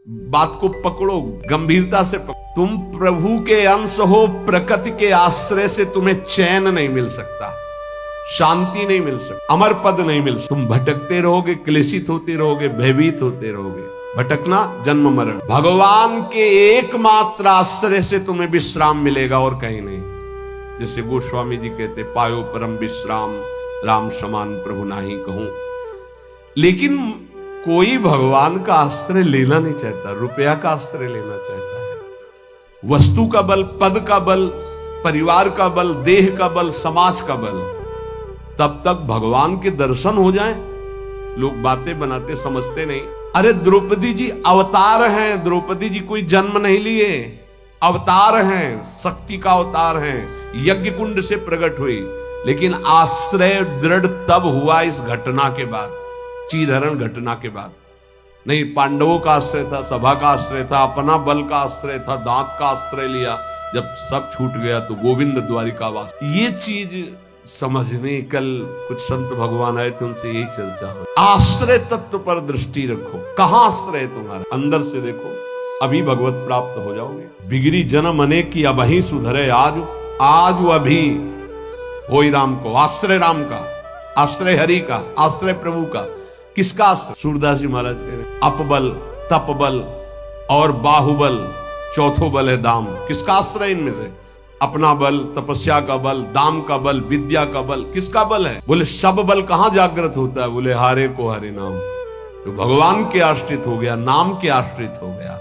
बात को पकड़ो, गंभीरता से पकड़ो। तुम प्रभु के अंश हो, प्रकृति के आश्रय से तुम्हें चैन नहीं मिल सकता, शांति नहीं मिल सकती, अमर पद नहीं मिल सकता। तुम भटकते रहोगे, क्लेशित होते रहोगे, भयभीत होते रहोगे। भटकना जन्म मरण। भगवान के एकमात्र आश्रय से तुम्हें विश्राम मिलेगा और कहीं नहीं। जैसे गोस्वामी जी कहते, पायो परम विश्राम, राम समान प्रभु नाही कहूं। लेकिन कोई भगवान का आश्रय लेना नहीं चाहता, रुपया का आश्रय लेना चाहता है। वस्तु का बल, पद का बल, परिवार का बल, देह का बल, समाज का बल। तब तक भगवान के दर्शन हो जाएं, लोग बातें बनाते समझते नहीं। अरे द्रौपदी जी अवतार हैं, द्रौपदी जी कोई जन्म नहीं लिए, अवतार हैं, शक्ति का अवतार हैं, यज्ञ कुंड से प्रकट हुई। लेकिन आश्रय दृढ़ तब हुआ इस घटना के बाद, चीरहरण घटना के बाद। नहीं, पांडवों का आश्रय था, सभा का आश्रय था, अपना बल का आश्रय था, दांत का आश्रय लिया। जब सब छूट गया तो गोविंद द्वारिकावास। ये चीज समझने कल कुछ संत भगवान आए थे, उनसे यही चर्चा हो। आश्रय तत्व पर दृष्टि रखो। कहां आश्रय तुम्हारा? अंदर से देखो, अभी भगवत प्राप्त हो जाओगे। बिगड़ी जन्म अनेक की अब ही सुधरे आज, आज अभी होई राम को। आश्रय राम का, आश्रय हरि का, आश्रय प्रभु का। किसका आश्रय? सूरदास जी महाराज कह रहे, अपबल, तपबल और बाहुबल, चौथो बल है दाम। किसका आश्रय इनमें से? अपना बल, तपस्या का बल, दाम का बल, विद्या का बल। किसका बल है? बोले सब बल कहां जागृत होता है? बोले हारे को हरे नाम। तो भगवान के आश्रित हो गया, नाम के आश्रित हो गया।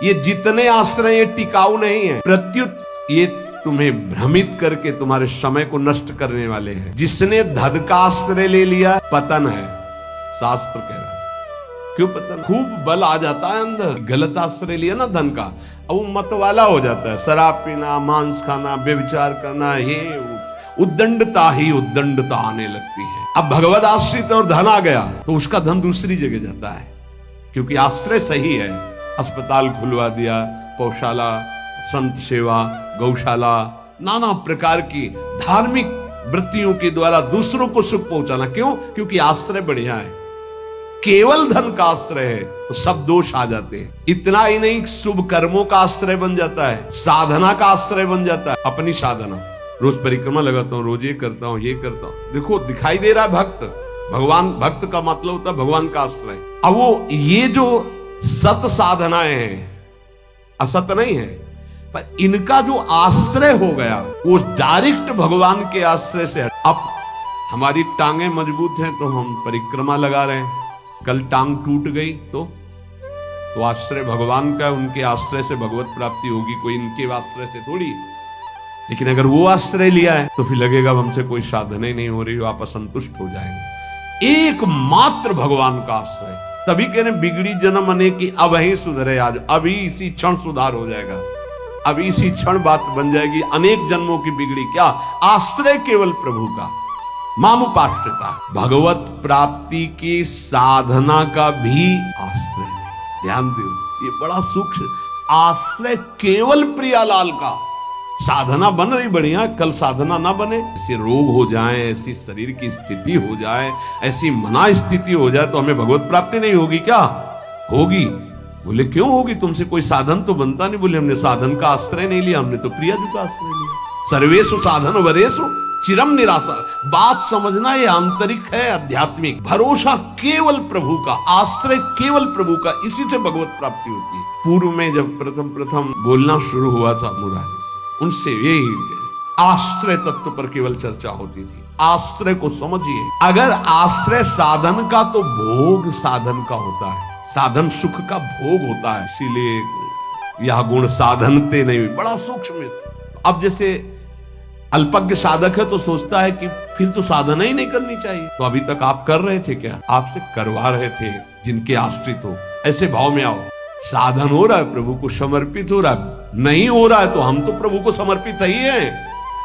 ये जितने आश्रय ये टिकाऊ नहीं है, प्रत्युत ये तुम्हें भ्रमित करके तुम्हारे समय को नष्ट करने वाले हैं। जिसने धन का आश्रय ले लिया पतन है, शास्त्र कह रहा है। क्यों पतन? खूब बल आ जाता है अंदर। गलत आश्रय लिया ना धन का, अब वो मतवाला हो जाता है। शराब पीना, मांस खाना, व्यभिचार करना, ये उद्दंडता ही उद्दंडता आने लगती है। अब भगवत आश्रित और धन आ गया तो उसका धन दूसरी जगह जाता है, क्योंकि आश्रय सही है। अस्पताल खुलवा दिया, पौशाला, संत सेवा, गौशाला, नाना प्रकार की धार्मिक वृत्तियों के द्वारा दूसरों को सुख पहुंचाना। क्यों? क्योंकि आश्रय बढ़िया है। केवल धन का आश्रय है तो सब दोष आ जाते हैं। इतना ही नहीं, शुभ कर्मों का आश्रय बन जाता है, साधना का आश्रय बन जाता है। अपनी साधना, रोज परिक्रमा लगाता हूं, रोज ये करता हूं, ये करता हूं। देखो दिखाई दे रहा है भक्त, भगवान। भक्त का मतलब होता है भगवान का आश्रय। अब वो ये जो सत साधनाएं हैं, असत नहीं है, पर इनका जो आश्रय हो गया वो डायरेक्ट भगवान के आश्रय से। अब हमारी टांगे मजबूत हैं तो हम परिक्रमा लगा रहे हैं, कल टांग टूट गई तो आश्रय भगवान का, उनके आश्रय से भगवत प्राप्ति होगी, कोई इनके आश्रय से थोड़ी। लेकिन अगर वो आश्रय लिया है तो फिर लगेगा हमसे कोई साधना ही नहीं हो रही, आप असंतुष्ट हो जाएंगे। एकमात्र भगवान का आश्रय। तभी कह रहे बिगड़ी जन्म अनेक की अब ही सुधरे आज। अभी इसी क्षण सुधार हो जाएगा, अभी इसी क्षण बात बन जाएगी। अनेक जन्मों की बिगड़ी क्या? आश्रय केवल प्रभु का, मामुपाश्रिता। भगवत प्राप्ति की साधना का भी आश्रय नहीं। ध्यान दो, ये बड़ा सूक्ष्म। आश्रय केवल प्रियालाल का। साधना बन रही बढ़िया, कल साधना ना बने, ऐसे रोग हो जाए, ऐसी शरीर की स्थिति हो जाए, ऐसी मना स्थिति हो जाए तो हमें भगवत प्राप्ति नहीं होगी क्या? होगी। बोले क्यों होगी? तुमसे कोई साधन तो बनता नहीं। बोले हमने साधन का आश्रय नहीं लिया, हमने तो प्रिया जी का आश्रय लिया। सर्वेषु साधन वरेषु चिरम निराशा। बात समझना, ये आंतरिक है, आध्यात्मिक। भरोसा केवल प्रभु का, आश्रय केवल प्रभु का, इसी से भगवत प्राप्ति होती है। पूर्व में जब प्रथम बोलना शुरू हुआ था मुरारी से, उनसे यही आश्रय तत्व पर केवल चर्चा होती थी। आश्रय को समझिए। अगर आश्रय साधन का, तो भोग साधन का होता है। साधन सुख का भोग होता है, इसीलिए यह गुण साधनते नहीं। बड़ा सूक्ष्म। अब जैसे अल्पज्ञ साधक है तो सोचता है कि फिर तो साधना ही नहीं करनी चाहिए। तो अभी तक आप कर रहे थे क्या? आपसे करवा रहे थे जिनके आश्रित हो। ऐसे भाव में आओ। साधन हो रहा है, प्रभु को समर्पित हो रहा है। नहीं हो रहा है तो हम तो प्रभु को समर्पित ही है,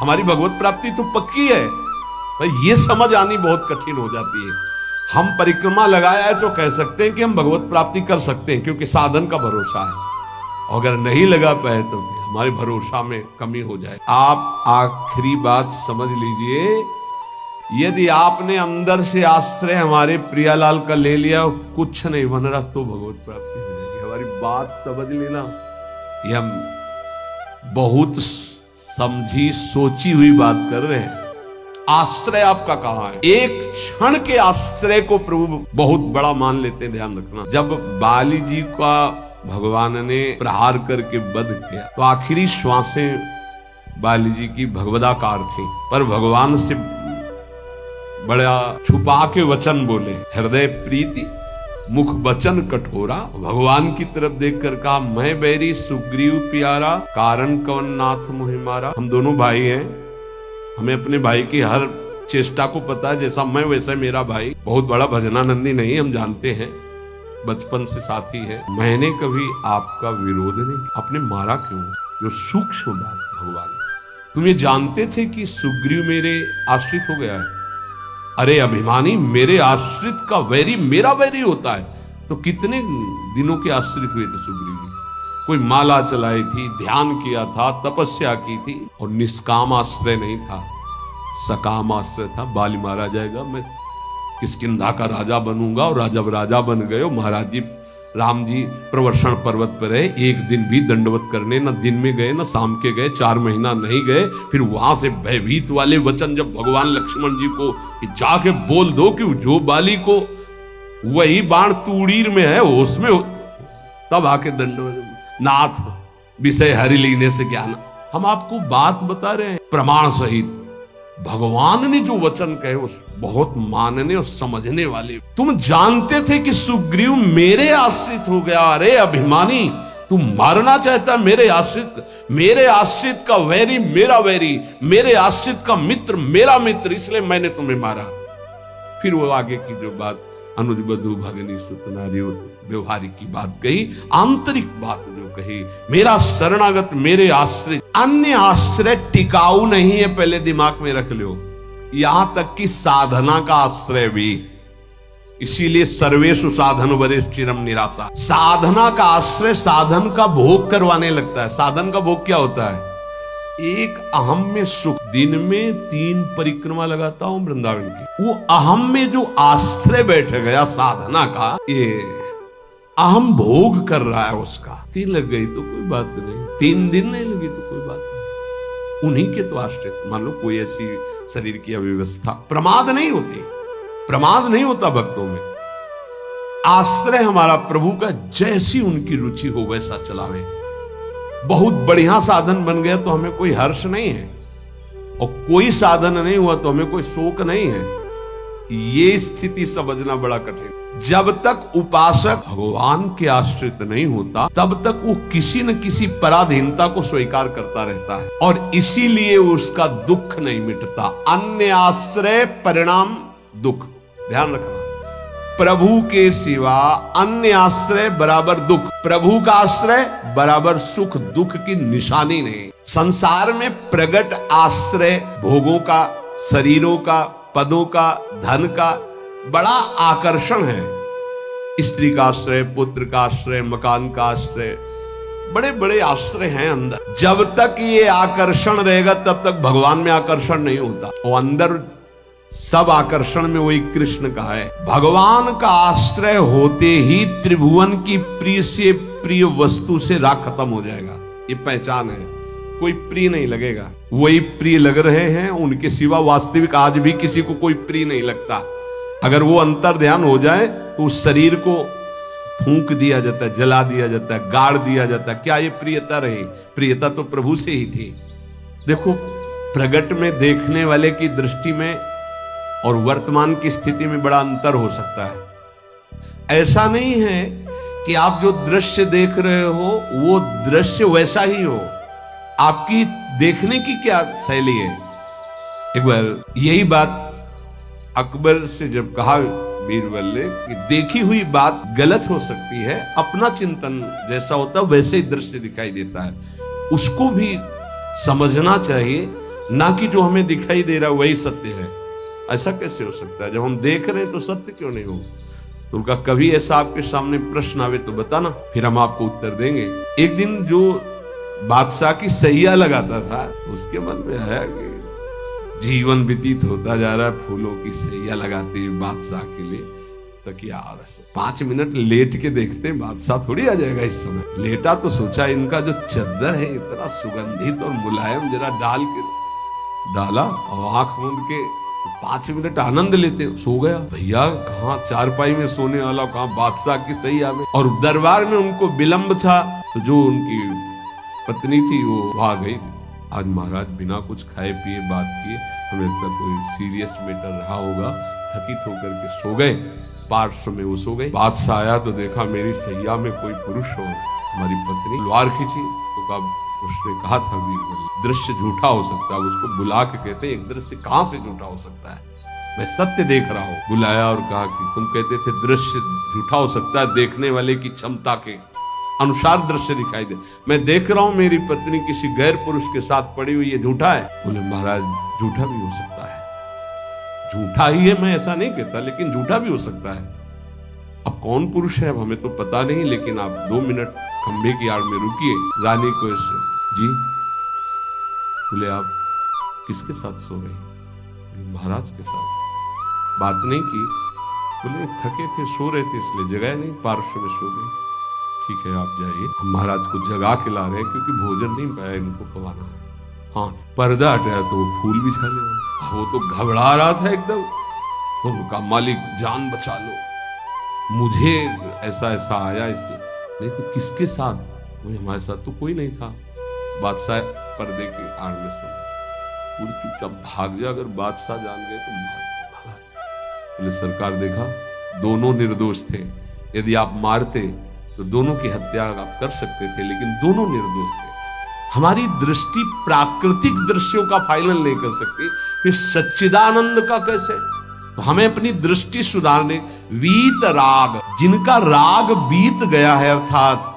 हमारी भगवत प्राप्ति तो पक्की है। भाई ये समझ आनी बहुत कठिन हो जाती है। हम परिक्रमा लगाया है तो कह सकते हैं कि हम भगवत प्राप्ति कर सकते हैं, क्योंकि साधन का भरोसा है। अगर नहीं लगा पाए तो हमारे भरोसा में कमी हो जाए। आप आखिरी बात समझ लीजिए, यदि आपने अंदर से आश्रय हमारे प्रियालाल का ले लिया और कुछ नहीं बन रहा तो भगवत प्राप्ति हो जाएगी। हमारी बात समझ लेना, ये हम बहुत समझी सोची हुई बात कर रहे हैं। आश्रय आपका कहाँ है? एक क्षण के आश्रय को प्रभु बहुत बड़ा मान लेते हैं, ध्यान रखना। जब बाली जी का भगवान ने प्रहार करके वध किया तो आखिरी श्वासें बाली जी की भगवदाकार थी, पर भगवान से बड़ा छुपा के वचन बोले, हृदय प्रीति मुख वचन कठोरा। भगवान की तरफ देखकर कहा, मैं बैरी सुग्रीव प्यारा, कारण कवन नाथ मोहि मारा। हम दोनों भाई हैं, हमें अपने भाई की हर चेष्टा को पता है, जैसा मैं वैसा मेरा भाई। बहुत बड़ा भजनानंदी नहीं, हम जानते हैं, बचपन से साथी है। मैंने कभी आपका विरोध नहीं, आपने मारा क्यों? जो सूक्ष्म बात भगवान, तुम ये जानते थे कि सुग्रीव मेरे आश्रित हो गया है? अरे अभिमानी, मेरे आश्रित का वैरी मेरा वैरी होता है। तो कितने दिनों के आश्रित हुए थे सुग्रीव जी? कोई माला चलाई थी, ध्यान किया था, तपस्या की थी, और निष्काम आश्रय नहीं था, सकाम आश्रय था। बाली मारा जाएगा, मैं किष्किंधा का राजा बनूंगा। और जब राजा बन गए, महाराज जी राम जी प्रवर्षण पर्वत पर रहे, एक दिन भी दंडवत करने न दिन में गए न शाम के गए, 4 महीना नहीं गए। फिर वहां से भयभीत वाले वचन जब भगवान लक्ष्मण जी को कि जाके बोल दो कि जो बाली को वही बाण तूड़ीर में है उसमें, तब आके दंडवत, नाथ विषय हरि लीने से ज्ञान। हम आपको बात बता रहे हैं प्रमाण सहित। भगवान ने जो वचन कहे उस बहुत मानने और समझने वाले। तुम जानते थे कि सुग्रीव मेरे आश्रित हो गया। अरे अभिमानी, तू मारना चाहता मेरे आश्रित का वैरी मेरा वैरी, मेरे आश्रित का मित्र मेरा मित्र, इसलिए मैंने तुम्हें मारा। फिर वो आगे की जो बात अनुज बधु भगनी सुत नारी व्यवहारिक की बात कही, आंतरिक बात जो कही, मेरा शरणागत मेरे आश्रित। अन्य आश्रय टिकाऊ नहीं है, पहले दिमाग में रख लो। यहां तक कि साधना का आश्रय भी। इसीलिए सर्वेषु साधन वरिष्ठ चिरम निराशा। साधना का आश्रय साधन का भोग करवाने लगता है। साधन का भोग क्या होता है? एक अहम में सुख। दिन में 3 परिक्रमा लगाता हूं वृंदावन की, वो अहम में जो आश्रय बैठ गया साधना का, ये अहम भोग कर रहा है उसका। 3 लग गई तो कोई बात नहीं, 3 दिन नहीं लगी तो कोई बात नहीं, उन्हीं के तो आश्रित। मान लो कोई ऐसी शरीर की अव्यवस्था, प्रमाद नहीं होती, प्रमाद नहीं होता भक्तों में। आश्रय हमारा प्रभु का, जैसी उनकी रुचि हो वैसा चलावे। बहुत बढ़िया साधन बन गया तो हमें कोई हर्ष नहीं है, और कोई साधन नहीं हुआ तो हमें कोई शोक नहीं है। ये स्थिति समझना बड़ा कठिन। जब तक उपासक भगवान के आश्रित नहीं होता, तब तक वो किसी न किसी पराधीनता को स्वीकार करता रहता है, और इसीलिए उसका दुख नहीं मिटता। अन्य आश्रय परिणाम दुख। ध्यान रखना, प्रभु के सिवा अन्य आश्रय बराबर दुख, प्रभु का आश्रय बराबर सुख। दुख की निशानी नहीं। संसार में प्रगट आश्रय भोगों का, शरीरों का, पदों का, धन का बड़ा आकर्षण है। स्त्री का आश्रय, पुत्र का आश्रय, मकान का आश्रय, बड़े बड़े आश्रय हैं अंदर। जब तक ये आकर्षण रहेगा तब तक भगवान में आकर्षण नहीं होता। और अंदर सब आकर्षण में वही कृष्ण का है। भगवान का आश्रय होते ही त्रिभुवन की प्रिय से प्रिय वस्तु से राग खत्म हो जाएगा। ये पहचान है, कोई प्रिय नहीं लगेगा। वही प्रिय लग रहे हैं, उनके सिवा वास्तविक आज भी किसी को कोई प्रिय नहीं लगता। अगर वो अंतर ध्यान हो जाए तो उस शरीर को फूंक दिया जाता है, जला दिया जाता है, गाड़ दिया जाता है। क्या ये प्रियता रही? प्रियता तो प्रभु से ही थी। देखो, प्रगट में देखने वाले की दृष्टि में और वर्तमान की स्थिति में बड़ा अंतर हो सकता है। ऐसा नहीं है कि आप जो दृश्य देख रहे हो वो दृश्य वैसा ही हो, आपकी देखने की क्या शैली है। एक बार यही बात अकबर से जब कहा बीरबल ने कि देखी हुई बात गलत हो सकती है, अपना चिंतन जैसा होता है वैसे ही दृश्य दिखाई देता है, उसको भी समझना चाहिए, ना कि जो हमें दिखाई दे रहा है वही सत्य है। ऐसा कैसे हो सकता है? जब हम देख रहे हैं तो सत्य क्यों नहीं हो? तो उनका कभी ऐसा आपके सामने प्रश्न आवे तो बताना, फिर हम आपको उत्तर देंगे। एक दिन जो बादशाह की सैया लगाता था, उसके मन में आया कि जीवन व्यतीत होता जा रहा है फूलों की सैया लगाते हुए बादशाह के लिए, तक यार 5 मिनट लेट के देखते बादशाह थोड़ी आ जाएगा इस समय। लेटा तो सोचा इनका जो चद्दर है इतना सुगंधित और मुलायम, जरा डाला और आंख मूंद के 5 मिनट आनंद लेते, सो गया। भैया कहाँ चारपाई में सोने वाला, कहाँ बादशाह की सही आवे। और दरबार में उनको विलंब था, तो जो उनकी पत्नी थी वो आ गई। आज महाराज बिना कुछ खाए पिए बात किए, हमें लगता कोई सीरियस मैटर रहा होगा, थकित होकर के सो गए। पार्श्व में वो सो गए। बादशाह आया तो देखा मेरी सैया में कोई पुरुष हो। हमारी पत्नी तलवार खींची तो उसने कहा था वीरबल, दृश्य झूठा हो सकता है। उसको बुला के कहते एक दृश्य कहां से झूठा हो सकता है, मैं सत्य देख रहा हूं। बुलाया और कहा कि तुम कहते थे दृश्य झूठा हो सकता है, देखने वाले की क्षमता के अनुसार दृश्य दिखाई दे। मैं देख रहा हूं मेरी पत्नी किसी गैर पुरुष के साथ पड़ी हुई, ये झूठा है। बोले महाराज झूठा भी हो सकता है, झूठा ही है, मैं ऐसा नहीं कहता, लेकिन झूठा भी हो सकता है। अब कौन पुरुष है अब हमें तो पता नहीं, लेकिन आप 2 मिनट खंभे की आड़ में रुकिए। रानी को जी, बोले आप किसके साथ सो रहे? महाराज के साथ। बात नहीं की? बोले थके थे, सो रहे थे इसलिए जगह नहीं, पार्श्व में सो गए। ठीक है आप जाइए, हम महाराज को जगा के ला रहे हैं क्योंकि भोजन नहीं पाया इनको पकाना। हाँ, पर्दा हटाया तो वो फूल बिछा ले। वो तो घबरा रहा था एकदम, तो उनका मालिक जान बचा लो, मुझे ऐसा ऐसा आया इसलिए। नहीं तो किसके साथ? बोले हमारे साथ तो कोई नहीं था। बादशाह पर्दे की आड़ में सो, पूरी चुपचाप भाग जा, अगर बादशाह जान गए तो भागा। बोले सरकार देखा दोनों निर्दोष थे, यदि आप मारते तो दोनों की हत्या आप कर सकते थे, लेकिन दोनों निर्दोष थे। हमारी दृष्टि प्राकृतिक दृश्यों का फाइनल नहीं कर सकती, फिर सच्चिदानंद का कैसे? तो हमें अपनी दृष्टि सुधारने, वीत राग, जिनका राग बीत गया है, अर्थात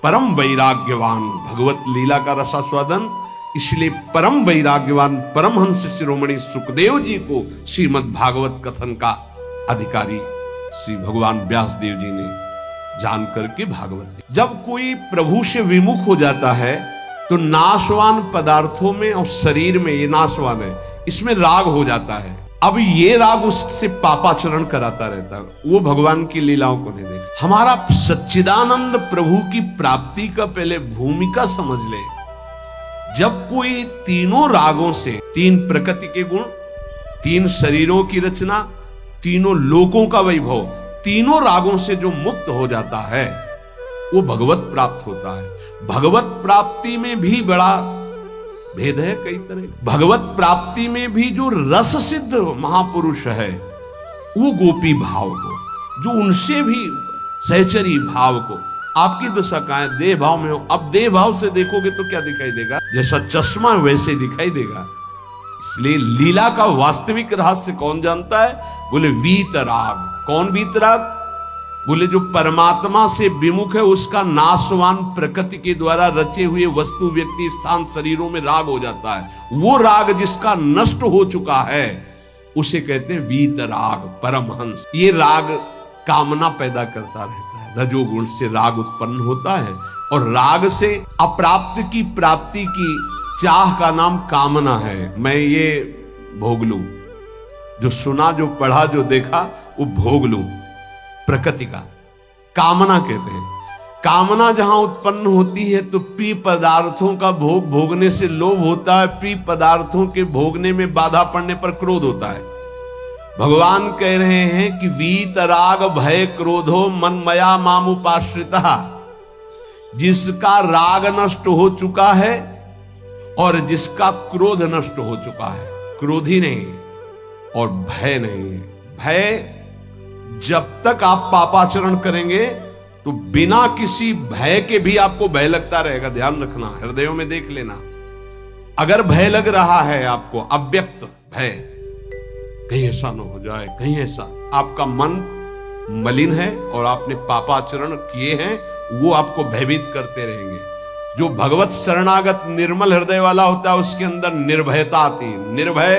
परम वैराग्यवान, भगवत लीला का रसास्वादन, इसलिए परम वैराग्यवान परमहंस शिरोमणि सुखदेव जी को श्रीमद् भागवत कथन का अधिकारी श्री भगवान व्यास देव जी ने जान करके भागवत दी। जब कोई प्रभु से विमुख हो जाता है तो नाशवान पदार्थों में और शरीर में, ये नाशवान है, इसमें राग हो जाता है। अब ये राग उससे पापाचरण कराता रहता है, वो भगवान की लीलाओं को नहीं देख। हमारा सच्चिदानंद प्रभु की प्राप्ति का पहले भूमिका समझ ले। जब कोई तीनों रागों से, 3 प्रकृति के गुण, 3 शरीरों की रचना, तीनों लोकों का वैभव, तीनों रागों से जो मुक्त हो जाता है वो भगवत प्राप्त होता है। भगवत प्राप्ति में भी बड़ा भेद है कई तरह। भगवत प्राप्ति में भी जो रस सिद्ध महापुरुष है वो गोपी भाव को, जो उनसे भी सहचरी भाव को, आपकी दशा कहां है? देह भाव में हो। अब देह भाव से देखोगे तो क्या दिखाई देगा? जैसा चश्मा वैसे दिखाई देगा। इसलिए लीला का वास्तविक रहस्य कौन जानता है? बोले वीतराग। कौन वीतराग? बोले जो परमात्मा से विमुख है, उसका नाशवान प्रकृति के द्वारा रचे हुए वस्तु, व्यक्ति, स्थान, शरीरों में राग हो जाता है। वो राग जिसका नष्ट हो चुका है उसे कहते हैं वीतराग, परमहंस। ये राग कामना पैदा करता रहता है, रजोगुण से राग उत्पन्न होता है, और राग से अप्राप्त की प्राप्ति की चाह का नाम कामना है। मैं ये भोग लूं, जो सुना, जो पढ़ा, जो देखा वो भोग लूं, प्रकृति का कामना कहते हैं। कामना जहां उत्पन्न होती है तो प्रिय पदार्थों का भोग भोगने से लोभ होता है, प्रिय पदार्थों के भोगने में बाधा पड़ने पर क्रोध होता है। भगवान कह रहे हैं कि वीतराग भय क्रोधो मन मया मामुपाश्रिता। जिसका राग नष्ट हो चुका है और जिसका क्रोध नष्ट हो चुका है, क्रोधी नहीं और भय नहीं। भय, जब तक आप पापाचरण करेंगे तो बिना किसी भय के भी आपको भय लगता रहेगा। ध्यान रखना, हृदयों में देख लेना। अगर भय लग रहा है आपको, अव्यक्त भय, कहीं ऐसा न हो जाए, कहीं ऐसा, आपका मन मलिन है और आपने पापाचरण किए हैं, वो आपको भयभीत करते रहेंगे। जो भगवत शरणागत निर्मल हृदय वाला होता है उसके अंदर निर्भयता आती है, निर्भय,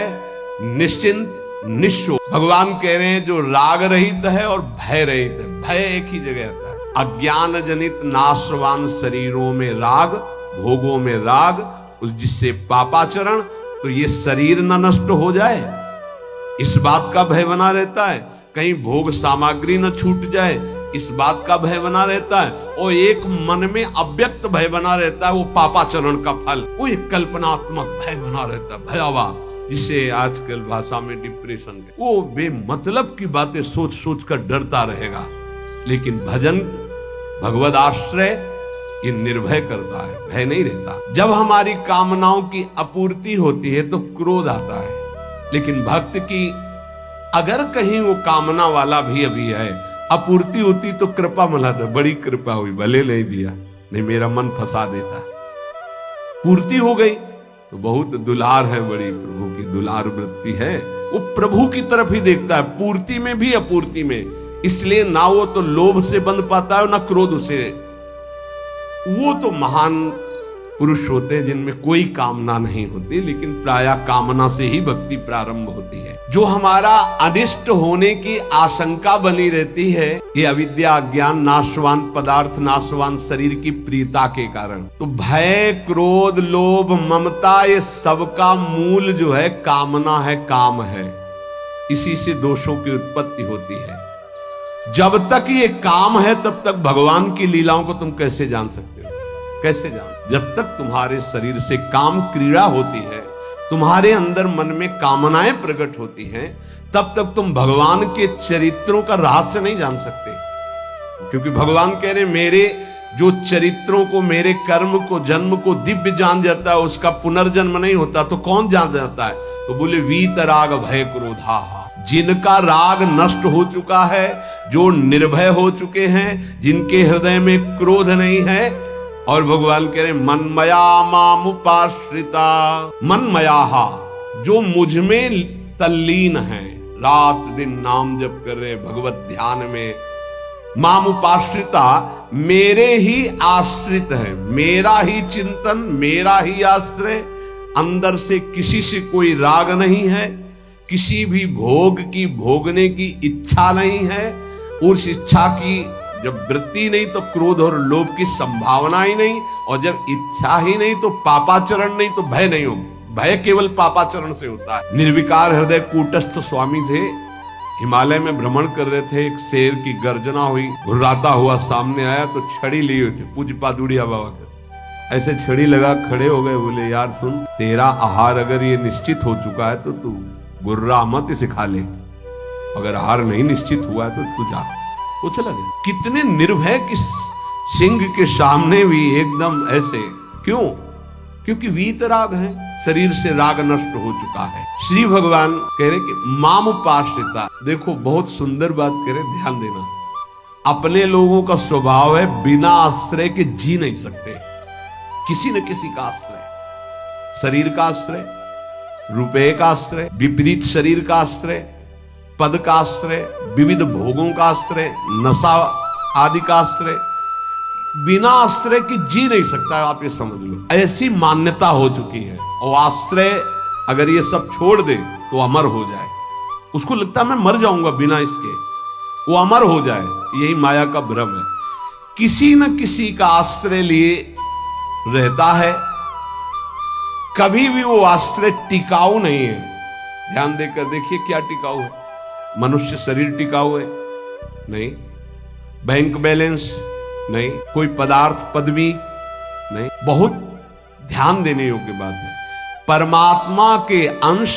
निश्चिंत, निश्चो। भगवान कह रहे हैं जो राग रहित है और भय रहित है। भय एक ही जगह आता है। अज्ञान जनित नाशवान शरीरों में राग, भोगों में राग, जिससे पापाचरण, तो ये शरीर न नष्ट हो जाए इस बात का भय बना रहता है। कहीं भोग सामग्री न छूट जाए, इस बात का भय बना रहता है। और एक मन में अव्यक्त भय बना रहता है, वो पापाचरण का फल, वो एक कल्पनात्मक भय बना रहता है, भयावह, जिसे आजकल भाषा में डिप्रेशन, वो बेमतलब की बातें सोच सोच कर डरता रहेगा। लेकिन भजन, भगवद आश्रय, ये निर्भय करता है, भय नहीं रहता। जब हमारी कामनाओं की आपूर्ति होती है तो क्रोध आता है, लेकिन भक्त की अगर कहीं वो कामना वाला भी अभी है, आपूर्ति होती तो कृपा मनाता, बड़ी कृपा हुई, भले नहीं दिया, नहीं मेरा मन फंसा देता। पूर्ति हो गई तो बहुत दुलार है, बड़ी प्रभु की दुलार वृत्ति है, वो प्रभु की तरफ ही देखता है, पूर्ति में भी अपूर्ति में। इसलिए ना वो तो लोभ से बंध पाता है, ना क्रोध से। वो तो महान पुरुष होते हैं जिनमें कोई कामना नहीं होती, लेकिन प्रायः कामना से ही भक्ति प्रारंभ होती है। जो हमारा अनिष्ट होने की आशंका बनी रहती है, ये अविद्या, अज्ञान, नाशवान पदार्थ, नाशवान शरीर की प्रियता के कारण। तो भय, क्रोध, लोभ, ममता, ये सबका मूल जो है कामना है, काम है। इसी से दोषों की उत्पत्ति होती है। जब तक ये काम है तब तक भगवान की लीलाओं को तुम कैसे जान सकते हो? कैसे जान? जब तक तुम्हारे शरीर से काम क्रीड़ा होती है, तुम्हारे अंदर मन में कामनाएं प्रकट होती हैं, तब तक तुम भगवान के चरित्रों का रहस्य नहीं जान सकते। क्योंकि भगवान कह रहे मेरे जो चरित्रों को, मेरे कर्म को, जन्म को दिव्य जान जाता है, उसका पुनर्जन्म नहीं होता, तो कौन जान जाता है? तो बोले वीतराग भय क्रोधा, जिनका राग नष्ट हो चुका है, जो निर्भय हो चुके हैं, जिनके हृदय में क्रोध नहीं है। और भगवान कह रहे मनमया मामुपाश्रिता, मनमयाहा, जो मुझ में तल्लीन है, रात दिन नाम जप कर रहे, भगवत ध्यान में, मामुपाश्रिता, मेरे ही आश्रित है, मेरा ही चिंतन, मेरा ही आश्रय, अंदर से किसी से कोई राग नहीं है, किसी भी भोग की भोगने की इच्छा नहीं है। उस इच्छा की जब वृत्ति नहीं तो क्रोध और लोभ की संभावना ही नहीं, और जब इच्छा ही नहीं तो पापाचरण नहीं, तो भय नहीं हो। भय केवल पापाचरण से होता है। निर्विकार हृदय कूटस्थ स्वामी थे, हिमालय में भ्रमण कर रहे थे, एक शेर की गर्जना हुई, घुर्राता हुआ सामने आया, तो छड़ी लिए हुए थे, पूज्य पादुड़िया बाबा के, ऐसे छड़ी लगा खड़े हो गए। बोले यार सुन, तेरा आहार अगर ये निश्चित हो चुका है तो तू गुर्रा मत इसे खा ले, अगर आहार नहीं निश्चित हुआ है तो तू जा। वो चला गया। कितने निर्भय कि सिंह के सामने भी एकदम ऐसे, क्यों? क्योंकि वीतराग है, शरीर से राग नष्ट हो चुका है। श्री भगवान कह रहे कि मामुपाश्रिता, देखो बहुत सुंदर बात कह रहे, ध्यान देना। अपने लोगों का स्वभाव है बिना आश्रय के जी नहीं सकते, किसी न किसी का आश्रय, शरीर का आश्रय, रुपए का आश्रय, विपरीत शरीर का आश्रय, पद का आश्रय, विविध भोगों का आश्रय, नशा आदि का आश्रय, बिना आश्रय की जी नहीं सकता। आप ये समझ लो, ऐसी मान्यता हो चुकी है। और आश्रय अगर ये सब छोड़ दे तो अमर हो जाए, उसको लगता है मैं मर जाऊंगा बिना इसके, वो अमर हो जाए। यही माया का भ्रम है। किसी न किसी का आश्रय लिए रहता है, कभी भी वो आश्रय टिकाऊ नहीं है। ध्यान देकर देखिए क्या टिकाऊ है? मनुष्य शरीर टिकाऊ है? नहीं। Bank balance? नहीं। कोई पदार्थ, पदवी? नहीं। बहुत ध्यान देने योग्य बात है। परमात्मा के अंश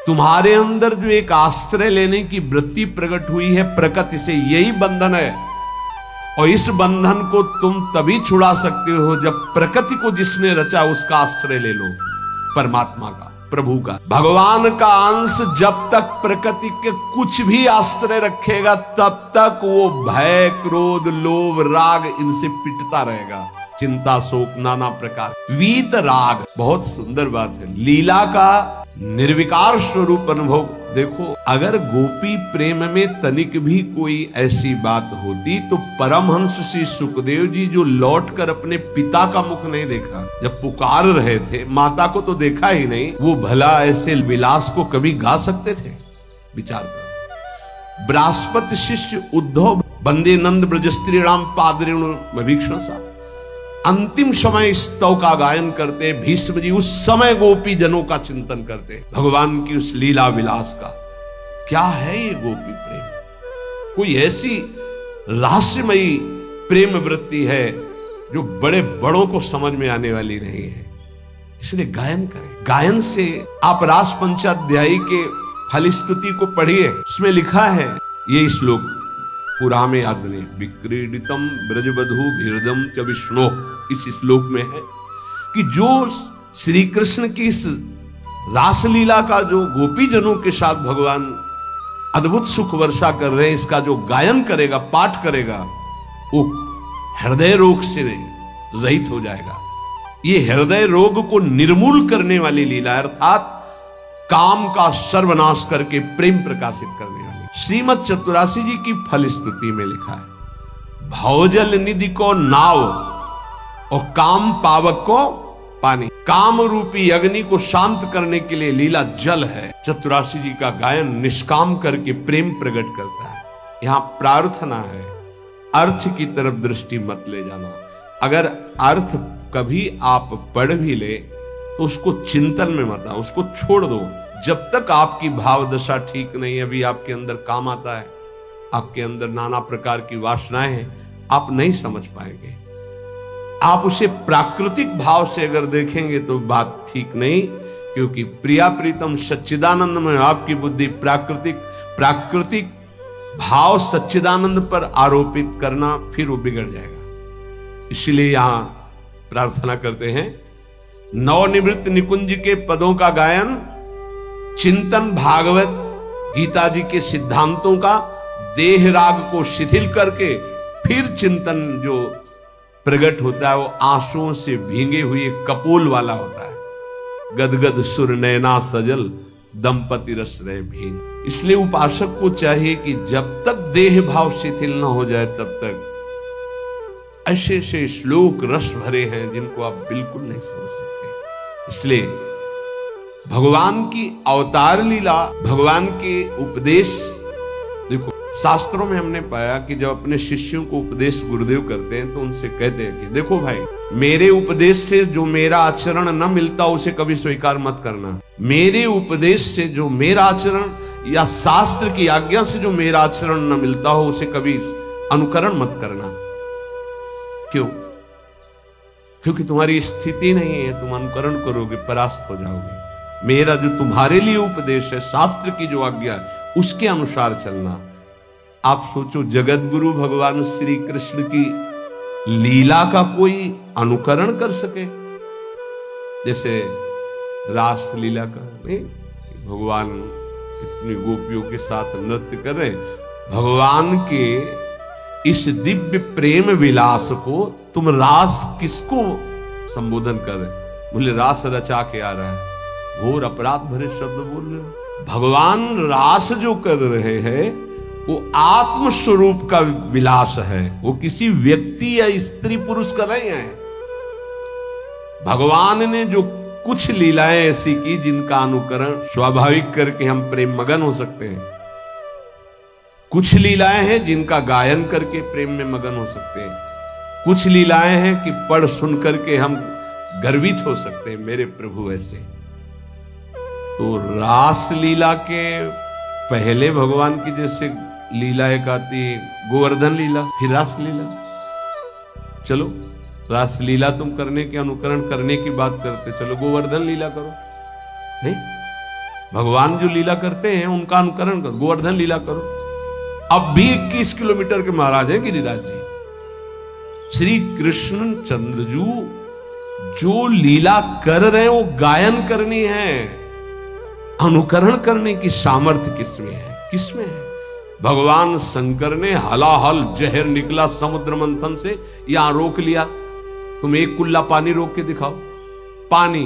तुम्हारे अंदर जो एक आश्रय लेने की वृत्ति प्रकट हुई है प्रकृति से, यही बंधन है। और इस बंधन को तुम तभी छुड़ा सकते हो जब प्रकृति को जिसने रचा उसका आश्रय ले लो, परमात्मा का, प्रभु का। भगवान का अंश जब तक प्रकृति के कुछ भी आश्रय रखेगा तब तक वो भय, क्रोध, लोभ, राग इनसे पिटता रहेगा। चिंता, शोक, नाना प्रकार, वीत राग, बहुत सुंदर बात है। लीला का निर्विकार स्वरूप अनुभव देखो। अगर गोपी प्रेम में तनिक भी कोई ऐसी बात होती तो परमहंस श्री सुखदेव जी, जो लौटकर अपने पिता का मुख नहीं देखा, जब पुकार रहे थे, माता को तो देखा ही नहीं, वो भला ऐसे विलास को कभी गा सकते थे? विचार करो। बृहस्पति शिष्य उद्धव बंदे नंद ब्रज स्त्रीणाम पादरेणु भीक्षण सा, अंतिम समय स्तव का गायन करते। भीष्म जी उस समय गोपी जनों का चिंतन करते, भगवान की उस लीला विलास का। क्या है ये गोपी प्रेम? कोई ऐसी रहस्यमयी प्रेम वृत्ति है जो बड़े बड़ों को समझ में आने वाली नहीं है। इसलिए गायन करें। गायन से आप रास पंचाध्यायी के फलस्तुति को पढ़िए, उसमें लिखा है ये श्लोक, पुरामे अग्नि विक्रीडितम ब्रजबधू भीरदम च विष्णु, इस श्लोक में है कि जो श्री कृष्ण की इस रासलीला का जो गोपी जनों के साथ भगवान अद्भुत सुख वर्षा कर रहे हैं, इसका जो गायन करेगा, पाठ करेगा, वो हृदय रोग से रहित हो जाएगा। ये हृदय रोग को निर्मूल करने वाली लीला, अर्थात काम का सर्वनाश करके प्रेम प्रकाशित करने वाली। श्रीमद चतुरासी जी की फलस्तुति में लिखा है, भवजल निधि को नाव और काम पावक को पानी। काम रूपी अग्नि को शांत करने के लिए लीला जल है। चतुरासी जी का गायन निष्काम करके प्रेम प्रकट करता है। यहां प्रार्थना है, अर्थ की तरफ दृष्टि मत ले जाना। अगर अर्थ कभी आप पढ़ भी ले तो उसको चिंतन में मत आओ, उसको छोड़ दो। जब तक आपकी भाव दशा ठीक नहीं, अभी आपके अंदर काम आता है, आपके अंदर नाना प्रकार की वासनाएं हैं, आप नहीं समझ पाएंगे। आप उसे प्राकृतिक भाव से अगर देखेंगे तो बात ठीक नहीं, क्योंकि प्रिया प्रीतम सच्चिदानंद में आपकी बुद्धि प्राकृतिक भाव सच्चिदानंद पर आरोपित करना, फिर वो बिगड़ जाएगा। इसलिए यहां प्रार्थना करते हैं, नवनिवृत्त निकुंज के पदों का गायन, चिंतन भागवत गीता जी के सिद्धांतों का, देह राग को शिथिल करके फिर चिंतन जो प्रकट होता है वो आंसुओं से भीगे हुए कपोल वाला होता है। गदगद सुर नैना सजल दंपति रस रहे भीन। इसलिए उपासक को चाहिए कि जब तक देह भाव शिथिल न हो जाए तब तक ऐसे ऐसे श्लोक रस भरे हैं जिनको आप बिल्कुल नहीं समझ सकते। इसलिए भगवान की अवतार लीला, भगवान के उपदेश, देखो शास्त्रों में हमने पाया कि जब अपने शिष्यों को उपदेश गुरुदेव करते हैं तो उनसे कहते हैं कि देखो भाई, मेरे उपदेश से जो मेरा आचरण न मिलता उसे कभी स्वीकार मत करना। मेरे उपदेश से जो मेरा आचरण या शास्त्र की आज्ञा से जो मेरा आचरण न मिलता हो उसे कभी अनुकरण मत करना। क्यों? क्योंकि तुम्हारी स्थिति नहीं है, तुम अनुकरण करोगे परास्त हो जाओगे। मेरा जो तुम्हारे लिए उपदेश है, शास्त्र की जो आज्ञा है, उसके अनुसार चलना। आप सोचो, जगत गुरु भगवान श्री कृष्ण की लीला का कोई अनुकरण कर सके? जैसे रास लीला का नहीं, भगवान इतनी गोपियों के साथ नृत्य कर रहे, भगवान के इस दिव्य प्रेम विलास को तुम रास किसको संबोधन कर रहे? बोले रास रचा के आ रहा है। घोर अपराध भरे शब्द बोल रहे हो। भगवान रास जो कर रहे हैं वो आत्म स्वरूप का विलास है, वो किसी व्यक्ति या स्त्री पुरुष का नहीं है। भगवान ने जो कुछ लीलाएं ऐसी की जिनका अनुकरण स्वाभाविक करके हम प्रेम मगन हो सकते हैं। कुछ लीलाएं हैं जिनका गायन करके प्रेम में मगन हो सकते हैं। कुछ लीलाएं हैं कि पढ़ सुन करके हम गर्वित हो सकते हैं, मेरे प्रभु ऐसे। तो रास लीला के पहले भगवान की जैसे लीला एक आती है, गोवर्धन लीला, फिर रास लीला। चलो रास लीला तुम करने के अनुकरण करने की बात करते, चलो गोवर्धन लीला करो। नहीं, भगवान जो लीला करते हैं उनका अनुकरण करो, गोवर्धन लीला करो। अब भी 21 किलोमीटर के महाराज हैं गिरिराज जी। श्री कृष्ण चंद्रजू जो लीला कर रहे हैं वो गायन करनी है, अनुकरण करने की सामर्थ्य किसमें है? किसमें है? भगवान शंकर ने हलाहल जहर निकला समुद्र मंथन से, यहां रोक लिया। तुम एक कुल्ला पानी रोक के दिखाओ, पानी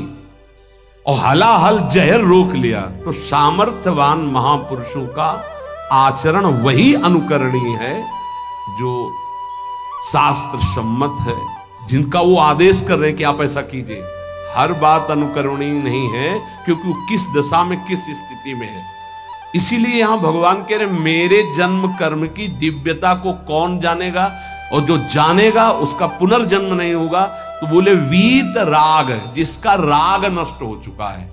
और हलाहल जहर रोक लिया। तो सामर्थ्यवान महापुरुषों का आचरण वही अनुकरणीय है जो शास्त्र सम्मत है, जिनका वो आदेश कर रहे हैं कि आप ऐसा कीजिए। हर बात अनुकरणीय नहीं है, क्योंकि वो किस दशा में किस स्थिति में है। इसीलिए यहां भगवान कह रहे मेरे जन्म कर्म की दिव्यता को कौन जानेगा, और जो जानेगा उसका पुनर्जन्म नहीं होगा। तो बोले वीत राग, जिसका राग नष्ट हो चुका है,